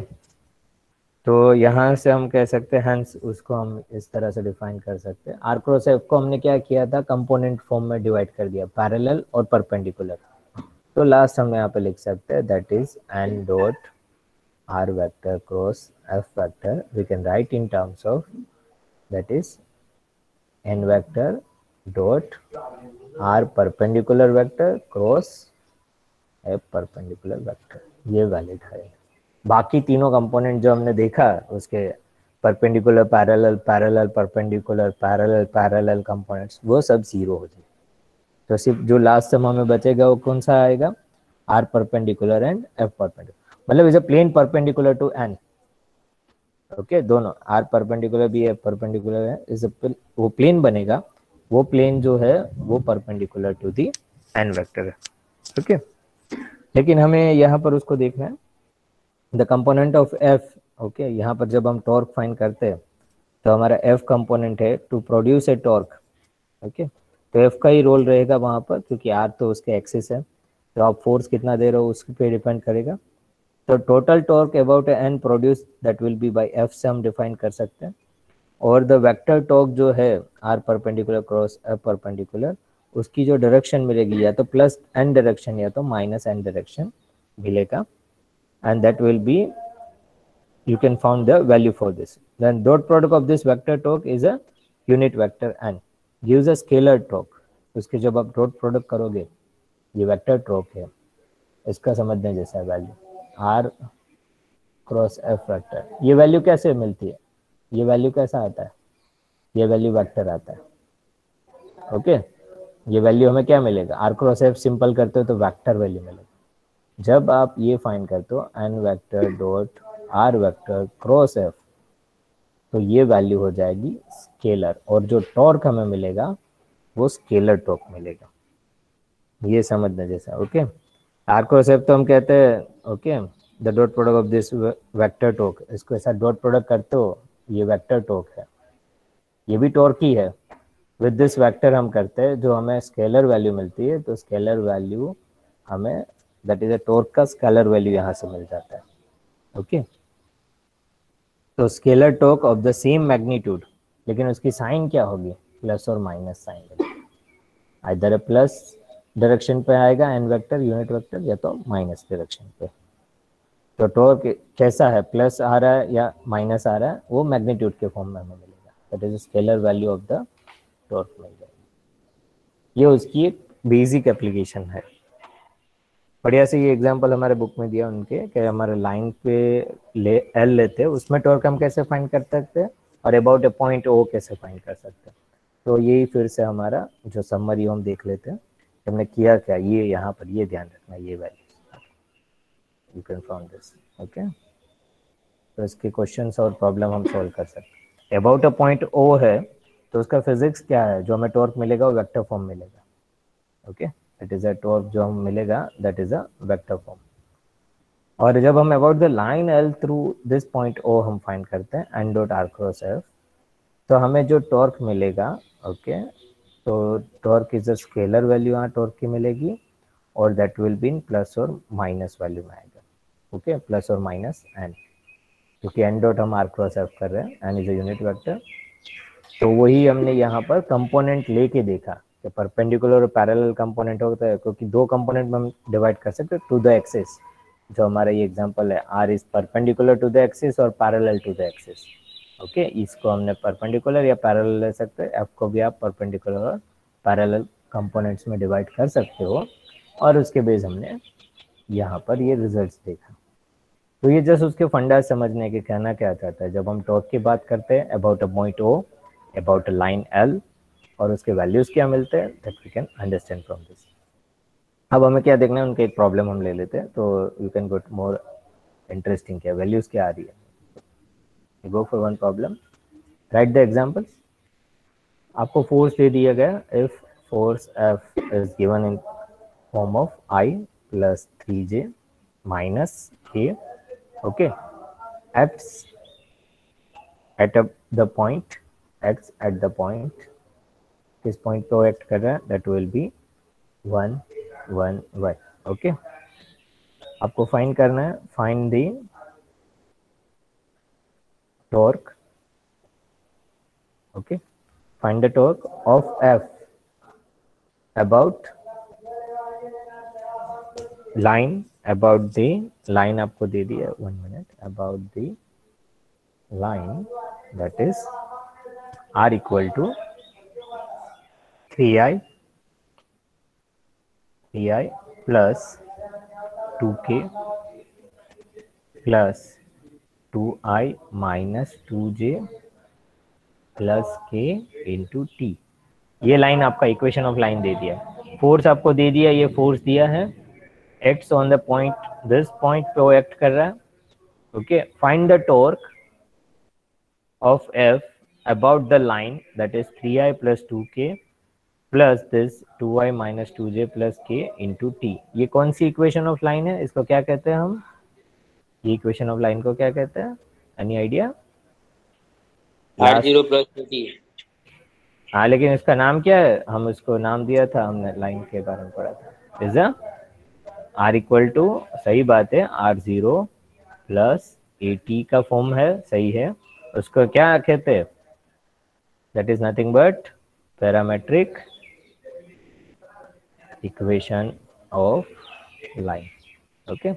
तो यहाँ से हम कह सकते हैं, हैंस उसको हम इस तरह से डिफाइन कर सकते हैं। आर क्रॉस एफ को हमने क्या किया था? कंपोनेंट फॉर्म में डिवाइड कर दिया, पैरेलल और परपेंडिकुलर। तो लास्ट हम यहाँ पे लिख सकते हैं that is N dot R vector cross F vector, we can write in terms of that is N vector dot R perpendicular vector cross F perpendicular vector, ये वैलिड है। बाकी तीनों कंपोनेंट जो हमने देखा उसके perpendicular, parallel, parallel perpendicular, parallel parallel components, वो सब 0 हो जाए। तो सिर्फ जो लास्ट सम हमें बचेगा वो कौन सा आएगा? R perpendicular and F perpendicular, मतलब is a plane perpendicular to N, okay. दोनों आर परपेंडिकुलर भी एफ परपेंडिकुलर है, इज वो प्लेन बनेगा, वो प्लेन जो है वो perpendicular to the N vector है, ओके। लेकिन हमें यहाँ पर उसको देखना है, the component of F, okay. यहाँ पर जब हम टॉर्क फाइंड करते हैं तो हमारा एफ कंपोनेंट है to produce a torque, okay. तो एफ का ही रोल रहेगा वहाँ पर, क्योंकि आर तो उसके एक्सिस है, तो आप फोर्स कितना दे रहे हो उसके पे डिपेंड करेगा। तो total torque about N produce that will be by F से हम डिफाइन कर सकते हैं। और द वेक्टर टॉर्क जो है R perpendicular cross F perpendicular, उसकी जो डायरेक्शन मिलेगी या तो प्लस एन डायरेक्शन या तो माइनस एन डायरेक्शन मिलेगा, and that will be, you can find the value for this. Then dot product of this vector torque is a unit vector n, gives a scalar torque. उसके जब आप dot product करोगे, ये vector torque है, इसका समझने जैसा है value R cross F vector. ये वैल्यू कैसे मिलती है, ये वैल्यू कैसा आता है, ये वैल्यू वेक्टर आता है। ओके, ये वैल्यू हमें क्या मिलेगा, आर क्रॉस एफ सिंपल करते हो तो वेक्टर वैल्यू मिलेगा। जब आप ये फाइंड करते हो N vector dot R vector cross F, तो ये वैल्यू हो जाएगी स्केलर, और जो टॉर्क हमें मिलेगा वो स्केलर टॉर्क मिलेगा। ये समझना जैसा। ओके, आर क्रॉस एफ तो हम कहते हैं okay the dot product of this vector torque, इसको ऐसा डॉट प्रोडक्ट करते हो, ये वेक्टर टॉर्क है, ये भी टॉर्क ही है। विद दिस वेक्टर हम करते हैं, जो हमें स्केलर वैल्यू मिलती है, तो स्केलर वैल्यू हमें दैट इज अ टॉर्क का स्केलर वैल्यू यहाँ से मिल जाता है। ओके, तो scalar torque of the same magnitude, लेकिन उसकी साइन क्या होगी, प्लस और minus sign. Either plus direction पे आएगा एन वेक्टर यूनिट वेक्टर, या तो माइनस डायरेक्शन पे। तो टॉर्क कैसा है, प्लस आ रहा है या माइनस आ रहा है, वो मैग्नीट्यूड के फॉर्म में हमें मिलेगा, that is scalar value of the torque मिल जाएगी। ये उसकी एक बेसिक एप्लीकेशन है। बढ़िया से ये एग्जांपल हमारे बुक में दिया उनके कि हमारे लाइन पे एल लेते हैं, उसमें टॉर्क हम कैसे फाइंड कर सकते हैं, और अबाउट ए पॉइंट ओ कैसे फाइंड कर सकते हैं। तो यही फिर से हमारा जो समरी हम देख लेते हैं, हमने किया क्या, ये यहाँ पर ये ध्यान रखना, ये value you can found this. Okay, तो इसके क्वेश्चंस और प्रॉब्लम हम सॉल्व कर सकते हैं। अबाउट अ पॉइंट ओ है, तो उसका फिजिक्स क्या है, जो हमें टॉर्क मिलेगा वो वेक्टर फॉर्म मिलेगा। Okay, it is a torque जो हमें मिलेगा that is a vector form. और जब हम about the line L through this point O हम फाइंड करते हैं N dot R cross F, तो हमें जो टॉर्क मिलेगा, ओके, तो torque is a scalar value यहाँ टॉर्क की मिलेगी, और that will be in plus और माइनस वैल्यू में आएगा। ओके, प्लस और माइनस एन, क्योंकि एन डॉट हम आर क्रॉस एफ कर रहे हैं, N is a unit vector. तो वही हमने यहाँ पर कंपोनेंट लेके देखा कि परपेंडिकुलर और पैरेलल कंपोनेंट होता है, क्योंकि दो कंपोनेंट में हम डिवाइड कर सकते हैं टू द एक्सिस। जो हमारा ये एग्जांपल है, R is perpendicular to the axis और parallel to the axis. Okay, इसको हमने परपेंडिकुलर या पैरेलल ले सकते हैं, एफ को भी आप परपेंडिकुलर और पैरेलल कंपोनेंट्स में डिवाइड कर सकते हो, और उसके बेस हमने यहाँ पर ये रिजल्ट्स देखा। तो ये जस्ट उसके फंडा समझने के, कहना क्या चाहता है, जब हम टॉर्क की बात करते हैं about a point O, about a line L, और उसके वैल्यूज क्या मिलते हैं, that we can understand from this. अब हमें क्या देखना है, उनके एक प्रॉब्लम हम ले लेते हैं, तो you can get more interesting, क्या वैल्यूज क्या आ रही है। Go for one problem, right the examples. आपको फोर्स दे दिया गया, if force F is given in form of I plus 3j minus k, okay, x at the point, x at the point, किस point पे act कर रहा है, that will B 1 1 1। Okay, आपको find करना है, find the torque. Okay, find the torque of F about line, about the line आपको दे दिया, 1 minute, about the line that is r equal to 3i plus 2k plus 2i minus 2j plus k into t। ये line आपका equation of line दे दिया। Force आपको दे दिया, ये force दिया है, acts on the point, this point पे वो एक्ट कर रहा है। Okay, find the torque of f about the line, that is 3i plus 2k plus this 2i minus 2j plus k into t। ये कौन सी equation of line है, इसको क्या कहते हैं हम, ये इक्वेशन ऑफ लाइन को क्या कहते हैं, any idea? R0 plus 2t। हाँ, लेकिन इसका नाम क्या है, हम इसको नाम दिया था, हमने लाइन के बारे में पढ़ा था, इज आर इक्वल टू, सही बात है, r0 प्लस at का फॉर्म है, सही है, उसको क्या कहते हैं, that is nothing but parametric equation of line। Okay,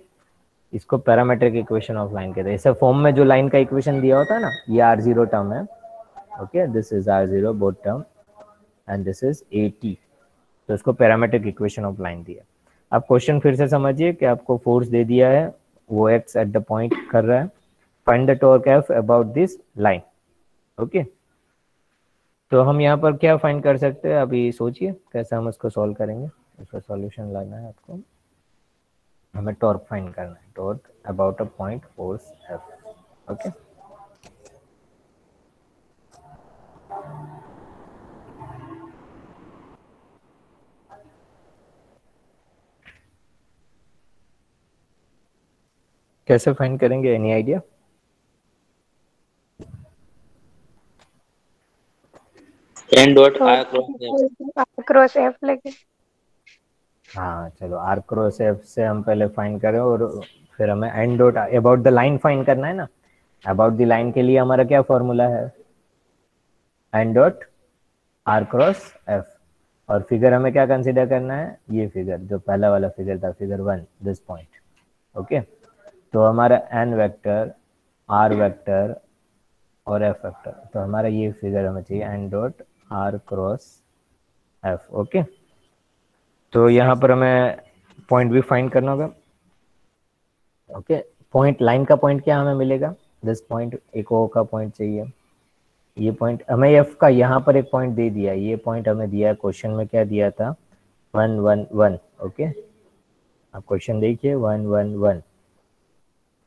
इसको पैरामेट्रिक इक्वेशन ऑफ लाइन कहते हैं। ऐसे फॉर्म में जो लाइन का इक्वेशन दिया होता है ना, ये r0 टर्म है। Okay, this is r0 both term, and this is AT। तो इसको पैरामीट्रिक इक्वेशन ऑफ लाइन दिया। अब क्वेश्चन फिर से समझिए कि आपको फोर्स दे दिया है, वो एक्स एट द पॉइंट कर रहा है, find the torque F about this line. Okay, तो हम यहाँ पर क्या फाइंड कर सकते हैं, अभी सोचिए कैसे हम इसको सॉल्व करेंगे। इसका सॉल्यूशन लाना है आपको, हमें टॉर्क फाइंड करना है, torque about a point force F. Okay, कैसे फाइंड करेंगे, एनी आइडिया? एन डॉट तो आर क्रॉस क्रॉस एफ लगे। हाँ चलो, आर क्रॉस एफ से हम पहले फाइंड करें और फिर हमें N dot about the line find करना है ना। अबाउट द लाइन के लिए हमारा क्या फॉर्मूला है, N dot R cross F. और फिगर हमें क्या कंसीडर करना है, ये फिगर जो पहला वाला फिगर था, फिगर 1, दिस पॉइंट। ओके, तो हमारा एन वेक्टर, आर वेक्टर और एफ वेक्टर, तो हमारा ये फिगर हमें चाहिए, N dot R cross F. Okay, तो यहाँ पर हमें पॉइंट भी फाइंड करना होगा। ओके, पॉइंट, लाइन का पॉइंट क्या हमें मिलेगा, दिस पॉइंट, एक ओ का पॉइंट चाहिए। ये पॉइंट हमें एफ का यहाँ पर एक पॉइंट दे दिया, ये पॉइंट हमें दिया है क्वेश्चन में, क्या दिया था, 1 1 1। ओके, आप क्वेश्चन देखिए, 1 1 1।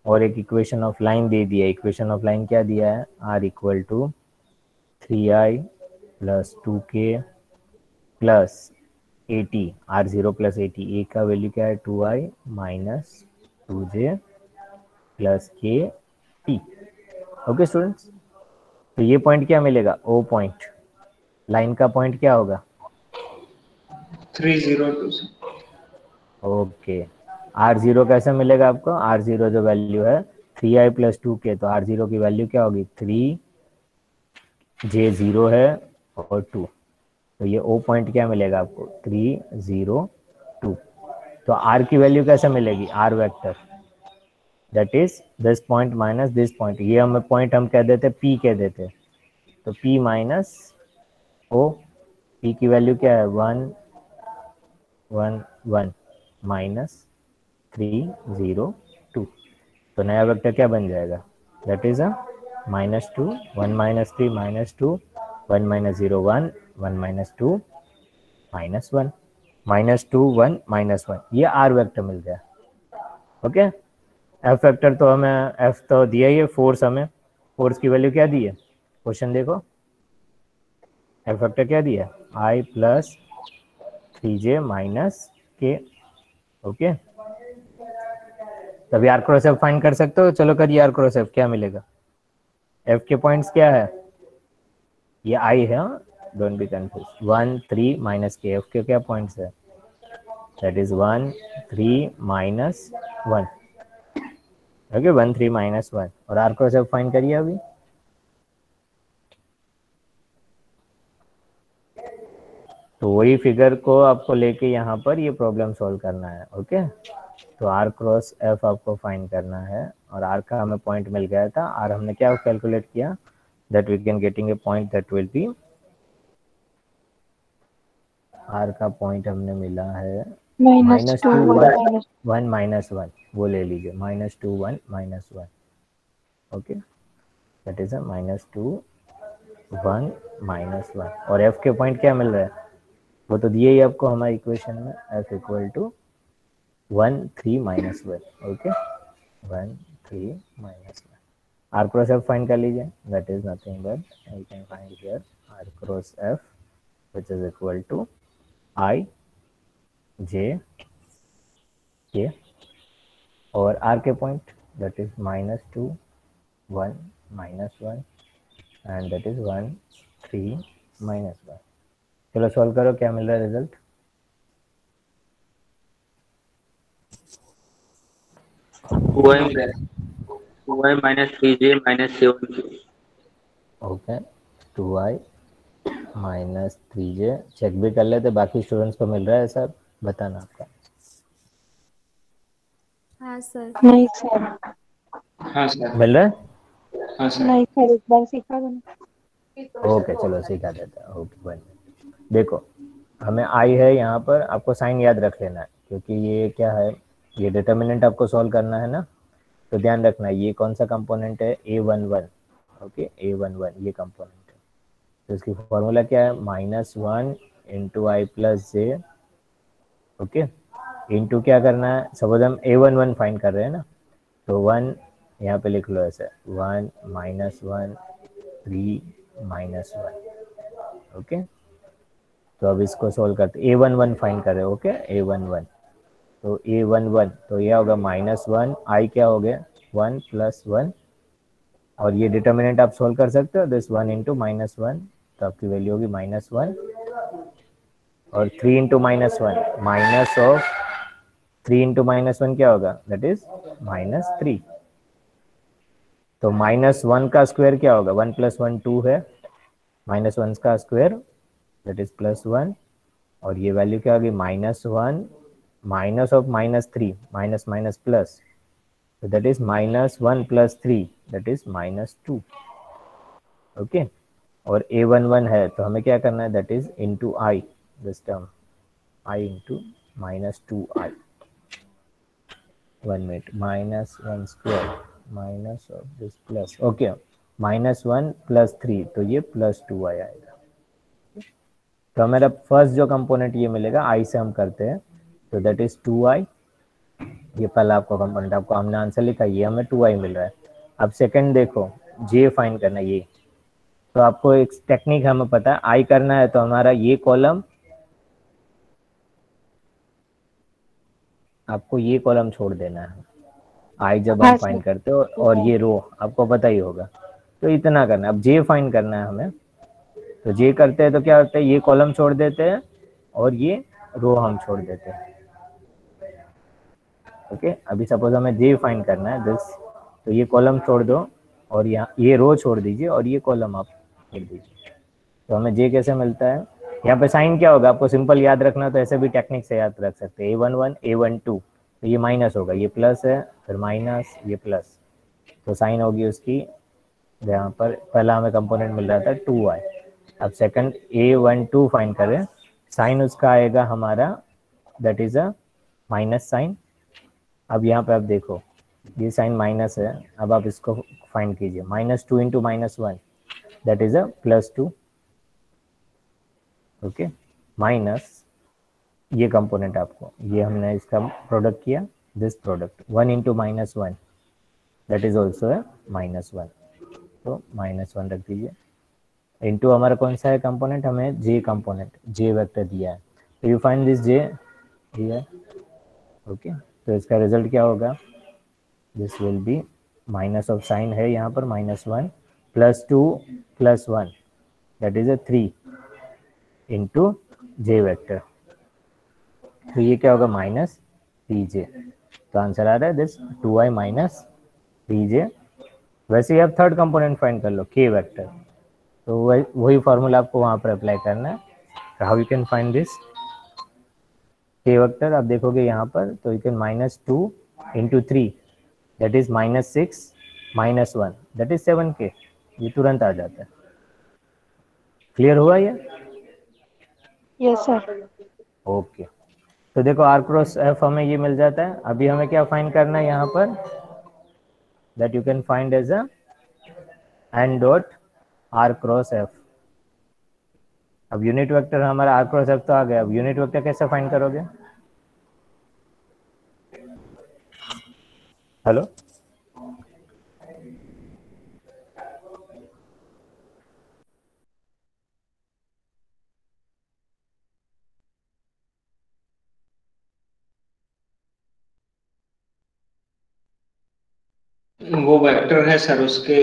और एक इक्वेशन ऑफ लाइन दे दिया, इक्वेशन ऑफ लाइन क्या दिया है, R equal to 3i plus 2k plus 80, r0 plus 80, A का वैल्यू क्या है 2i minus 2j plus K T. Okay students, तो ये पॉइंट क्या मिलेगा, ओ पॉइंट, लाइन का पॉइंट क्या होगा 302। ओके, r0 कैसे मिलेगा आपको, r0 जो वैल्यू है 3i प्लस 2k, तो r0 की वैल्यू क्या होगी 3j0 है और 2, तो ये ओ पॉइंट क्या मिलेगा आपको 302। तो r की वैल्यू कैसे मिलेगी, r vector, that is this point minus this point, ये हमें पॉइंट हम कह देते p कह देते, तो p माइनस ओ, p की वैल्यू क्या है 1 1 1 माइनस 302, तो नया वेक्टर क्या बन जाएगा, that is a -2 1 minus 3 -2 1 minus 0 1 1 minus 2 -1 -2 1 -1, ये आर वेक्टर मिल गया। ओके, एफ वेक्टर तो हमें, एफ तो दिया ही है, फोर्स हमें, फोर्स की वैल्यू क्या दी है, क्वेश्चन देखो, एफ वेक्टर क्या दिया, आई प्लस 3j माइनस के। ओके, तभी आर क्रॉस एफ फाइंड कर सकते हो, चलो करिए आर क्रॉस एफ, क्या मिलेगा, एफ के पॉइंट्स क्या है, ये आई है, डोंट बी कंफ्यूज, 1 3 माइनस के, एफ के क्या पॉइंट्स है, that is 1 3 minus 1। Okay, 1 3 minus 1, और आर क्रॉस एफ फाइंड करिए अभी। तो वही फिगर को आपको लेके यहाँ पर ये प्रॉब्लम सॉल्व करना है। ओके, तो आर क्रॉस एफ आपको फाइंड करना है, और आर का हमें पॉइंट मिल गया था, आर हमने क्या कैलकुलेट किया, that we can getting a point that will be, R का पॉइंट हमने मिला है -2 -2 1 -1, वो ले लीजिए, -2 1 -1। ओके, दैट इज अ -2 1 -1, और एफ के पॉइंट क्या मिल रहा है, वो तो दिए ही आपको हमारी इक्वेशन में, F equal to 1 3 -1। Okay, 1 3 -1, R cross F find कर लीजिए, that is nothing but you can find here R cross F which is equal to I J K, और आर के point that is -2 1 -1 and that is 1 3 -1। चलो solve करो, क्या मिल रहा है result, 2i minus 3j minus 7k। Okay, 2i minus 3j, check भी कर लेते, बाकी स्टूडेंट्स को मिल रहा है सर, बताना आपका। हाँ सर। नहीं सर, हाँ सर। मिल रहा है, हाँ सर। नहीं सर, एक बार सिखा दो ना। ओके चलो सिखा देता है, ओके 1 देखो हमें आई है यहाँ पर, आपको साइन याद रख लेना है क्योंकि ये क्या है, ये डिटर्मिनेंट आपको सॉल्व करना है ना, तो ध्यान रखना है ये कौन सा कंपोनेंट है, A11। ओके, A11 ये कंपोनेंट है, तो इसकी फॉर्मूला क्या है, -1 इंटू आई प्लस जे। ओके, इंटू क्या करना है, सपोज हम A11 फाइंड कर रहे हैं ना, तो 1 यहाँ पे लिख लो ऐसे, 1 -1 3 -1। ओके, तो अब इसको सोल्व करते, A11 फाइंड कर रहे हो। ओके, A11, तो A11 तो यह होगा -1, आई क्या हो गया 1 + 1, और ये डिटर्मिनेंट आप सोल्व कर सकते हो, दिस 1 इंटू -1, तो आपकी वैल्यू होगी -1, और 3 इंटू -1 माइनस ऑफ 3 इंटू -1 क्या होगा, दैट इज -3। तो -1 का स्क्वायर क्या होगा, 1 + 1 2 है, -1 का स्क्वायर दैट इज +1, और ये वैल्यू क्या होगी, -1 minus of -3, minus minus plus, so that is -1 + 3 that is -2। Okay, और A11 है तो हमें क्या करना है, that is into I, this term I into -2i, 1 minute, -1 square minus of this plus, okay, -1 + 3 तो ये +2i आएगा। तो हमारा फर्स्ट जो कंपोनेंट ये मिलेगा, आई से हम करते हैं, तो दैट इज 2i, ये पहला आपको कंपोनेंट, आपको हमने आंसर लिखा, ये हमें 2i मिल रहा है। अब सेकंड देखो, जे फाइंड करना है ये, तो आपको एक टेक्निक हमें पता है, आई करना है तो हमारा ये कॉलम, आपको ये कॉलम छोड़ देना है, आई जब हम हाँ सर। फाइंड करते हो, और ये रो आपको पता ही होगा, तो इतना करना है। अब जे फाइंड करना है हमें, तो जे करते हैं तो क्या होता है, ये कॉलम छोड़ देते हैं और ये रो हम छोड़ देते हैं। ओके, अभी सपोज हमें जे फाइंड करना है दिस, तो ये कॉलम छोड़ दो और यहाँ ये रो छोड़ दीजिए और ये कॉलम आप छोड़ दीजिए, तो हमें जे कैसे मिलता है, यहाँ पे साइन क्या होगा आपको सिंपल याद रखना, तो ऐसे भी टेक्निक से याद रख सकते हैं, A11 A12, तो ये माइनस होगा, ये प्लस है, फिर माइनस, ये प्लस, तो साइन होगी उसकी, यहाँ पर पहला हमें कंपोनेंट मिल रहा था 2i। अब सेकंड A12 फाइंड करें, साइन उसका आएगा हमारा, that is a minus sign. अब यहाँ पे आप देखो ये साइन माइनस है, अब आप इसको फाइंड कीजिए, -2 into -1 that is a +2। Okay, minus ये कंपोनेंट, आपको ये हमने इसका प्रोडक्ट किया, this product 1 into -1 that is also है -1, तो -1 रख दीजिए, इंटू हमारा कौन सा है कंपोनेंट, हमें जे कंपोनेंट, जे वेक्टर दिया है, तो you find this J here. Okay, तो इसका रिजल्ट क्या होगा, this will B minus of sine है यहाँ पर -1 +2 + 1 that is a 3 into J vector, तो ये क्या होगा -3j, तो आंसर आ रहा है दिस 2i - 3j। वैसे ही आप थर्ड कंपोनेंट फाइंड कर लो, के वेक्टर, तो वही फॉर्मूला आपको वहाँ पर अप्लाई करना है, how you can find this K vector, आप देखोगे यहाँ पर, तो you can -2 into 3 that is -6 -1 that is 7k, ये तुरंत आ जाता है। क्लियर हुआ ये? Yes sir. ओके, तो देखो R क्रॉस F हमें ये मिल जाता है, अभी हमें क्या फाइंड करना है यहाँ पर, that you can find as a n dot R cross F। अब यूनिट वेक्टर हमारा R क्रॉस F तो आ गया, अब यूनिट वेक्टर कैसे फाइंड करोगे, हेलो, वो वेक्टर है सर, उसके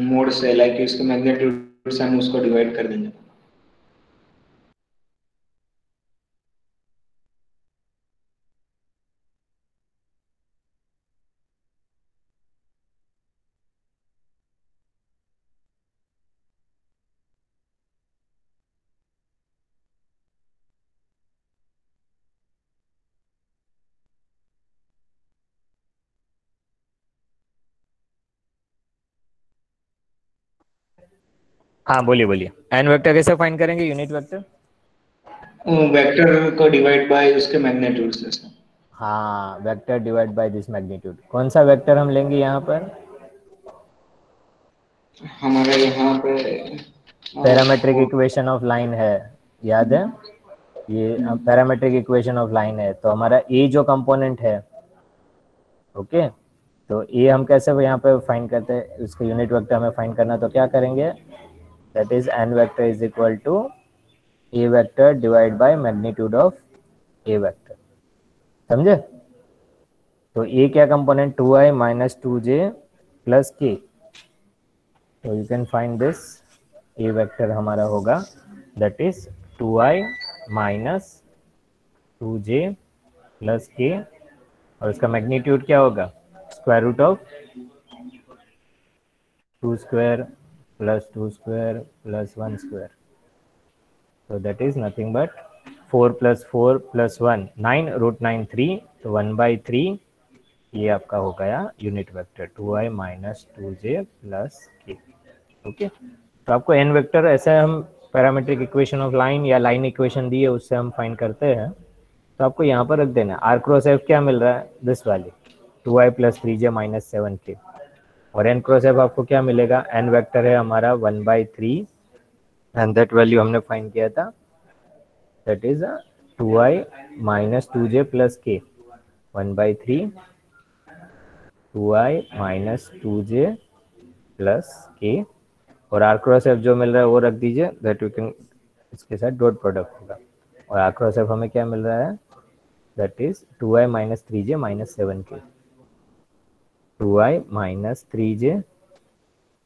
मोड से, लाइक उसके मैग्नीट्यूड से हम उसको डिवाइड कर देंगे। हाँ बोलिए बोलिए, एन वेक्टर कैसे फाइंड करेंगे, यूनिट वेक्टर? वेक्टर को डिवाइड बाय उसके मैग्नीट्यूड से सर। हाँ, vector divide by this magnitude. कौन सा वेक्टर हम लेंगे यहाँ पर? हमारे यहाँ पे पैरामेट्रिक इक्वेशन ऑफ लाइन है, याद है? ये पैरामेट्रिक इक्वेशन ऑफ लाइन है, तो हमारा ए जो कंपोनेंट है, ओके, तो ए हम कैसे यहाँ पे फाइंड करते हैं, उसका यूनिट वेक्टर हमें फाइंड करना, तो क्या करेंगे, that is N vector is equal to A vector divide by magnitude of A vector, समझे? तो ए क्या component, 2i minus 2j plus के, तो you can find this, A vector हमारा होगा that is 2i minus 2j plus के, और उसका मैग्नीट्यूड क्या होगा, square root of 2 square plus 2 square plus 1 square, so that is nothing but 4 plus 4 plus 1 9 root 9 3, तो 1/3 ये आपका हो गया unit vector 2i minus 2j plus के, ओके। तो आपको एन वेक्टर ऐसे हम पैरामेट्रिक इक्वेशन ऑफ लाइन या लाइन इक्वेशन दी है उससे हम फाइंड करते हैं, तो आपको यहाँ पर रख देना आर क्रॉस एफ क्या मिल रहा है, दिस वाली 2i plus 3j minus 7k, और एन क्रॉस एफ आपको क्या मिलेगा, एन वेक्टर है हमारा 1/3 एंड दैट वैल्यू हमने फाइंड किया था, that is 2i minus 2j plus k, 1/3 2i minus 2j plus k, और आर क्रॉस एफ जो मिल रहा है वो रख दीजिए, दैट यू कैन, इसके साथ डॉट प्रोडक्ट होगा, और आर क्रॉस एफ हमें क्या मिल रहा है, that is 2i minus 3j minus 7k, 2i minus 3j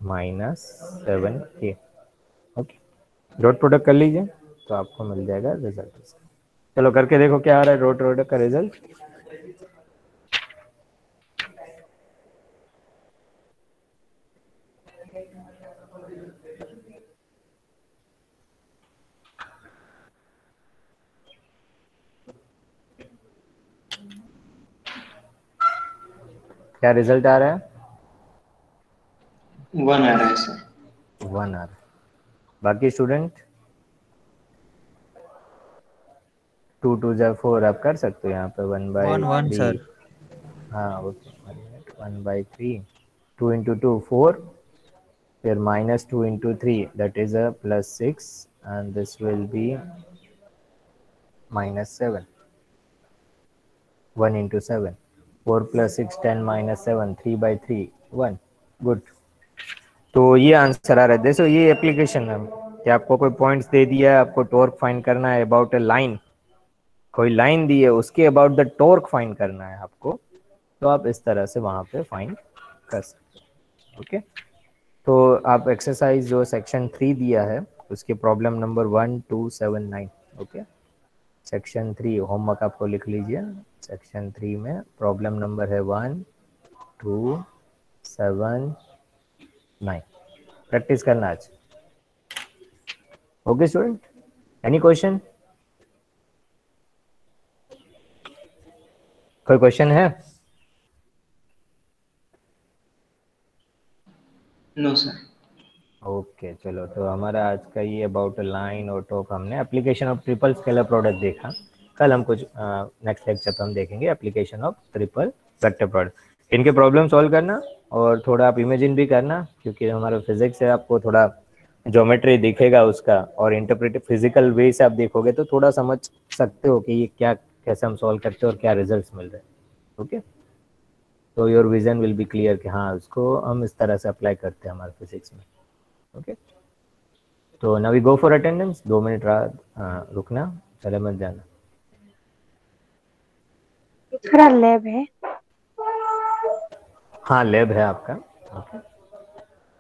minus 7k, okay. Dot product कर लीजिए तो आपको मिल जाएगा रिजल्ट। चलो करके देखो क्या आ रहा है डॉट प्रोडक्ट का रिजल्ट। क्या रिजल्ट आ रहा है? 1 आ रहा है सर। 1 आ रहा है। बाकी स्टूडेंट 2 2 जा 4 आप कर सकते हो यहाँ पे 1/3 सर। हाँ ओके, 1/3 2 इंटू 2 4, फिर minus 2 into 3 that is a plus 6 and this will B minus 7, 1 into 7, 4 plus 6 10 minus 7, 3/3 1, good. तो ये आंसर आ रहा है। देखो ये एप्लीकेशन है कि आपको कोई पॉइंट्स दे दिया है, आपको टॉर्क फाइंड करना है अबाउट ए लाइन, कोई लाइन दी है उसके अबाउट द टॉर्क फाइंड करना है आपको, तो आप इस तरह से वहाँ पे फाइंड कर सकते हो, ओके। तो आप एक्सरसाइज जो सेक्शन 3 दिया है उसके problem number 1 2 7 9, okay. Section 3 homework आपको लिख लीजिए, सेक्शन 3 में प्रॉब्लम नंबर है 1 2 7 9, प्रैक्टिस करना आज, ओके स्टूडेंट। एनी क्वेश्चन, कोई क्वेश्चन है? No sir. ओके चलो, तो हमारा आज का ये अबाउट लाइन और टॉक हमने application of triple scalar product देखा। कल हम कुछ नेक्स्ट लेक्चर पे हम देखेंगे application of triple vector product. इनके प्रॉब्लम सॉल्व करना और थोड़ा आप इमेजिन भी करना, क्योंकि हमारा फिजिक्स है, आपको थोड़ा ज्योमेट्री दिखेगा उसका, और इंटरप्रेटिव फिजिकल वे से आप देखोगे तो थोड़ा समझ सकते हो कि ये क्या, कैसे हम सॉल्व करते हैं और क्या रिजल्ट्स मिल रहे हैं, ओके। तो your vision will be clear कि हाँ उसको हम इस तरह से अप्लाई करते हैं हमारे फिजिक्स में, ओके। तो now we go for attendance. 2 minute रुकना, चले मत जाना। थोड़ा लैब है। हाँ लैब है आपका, ओके।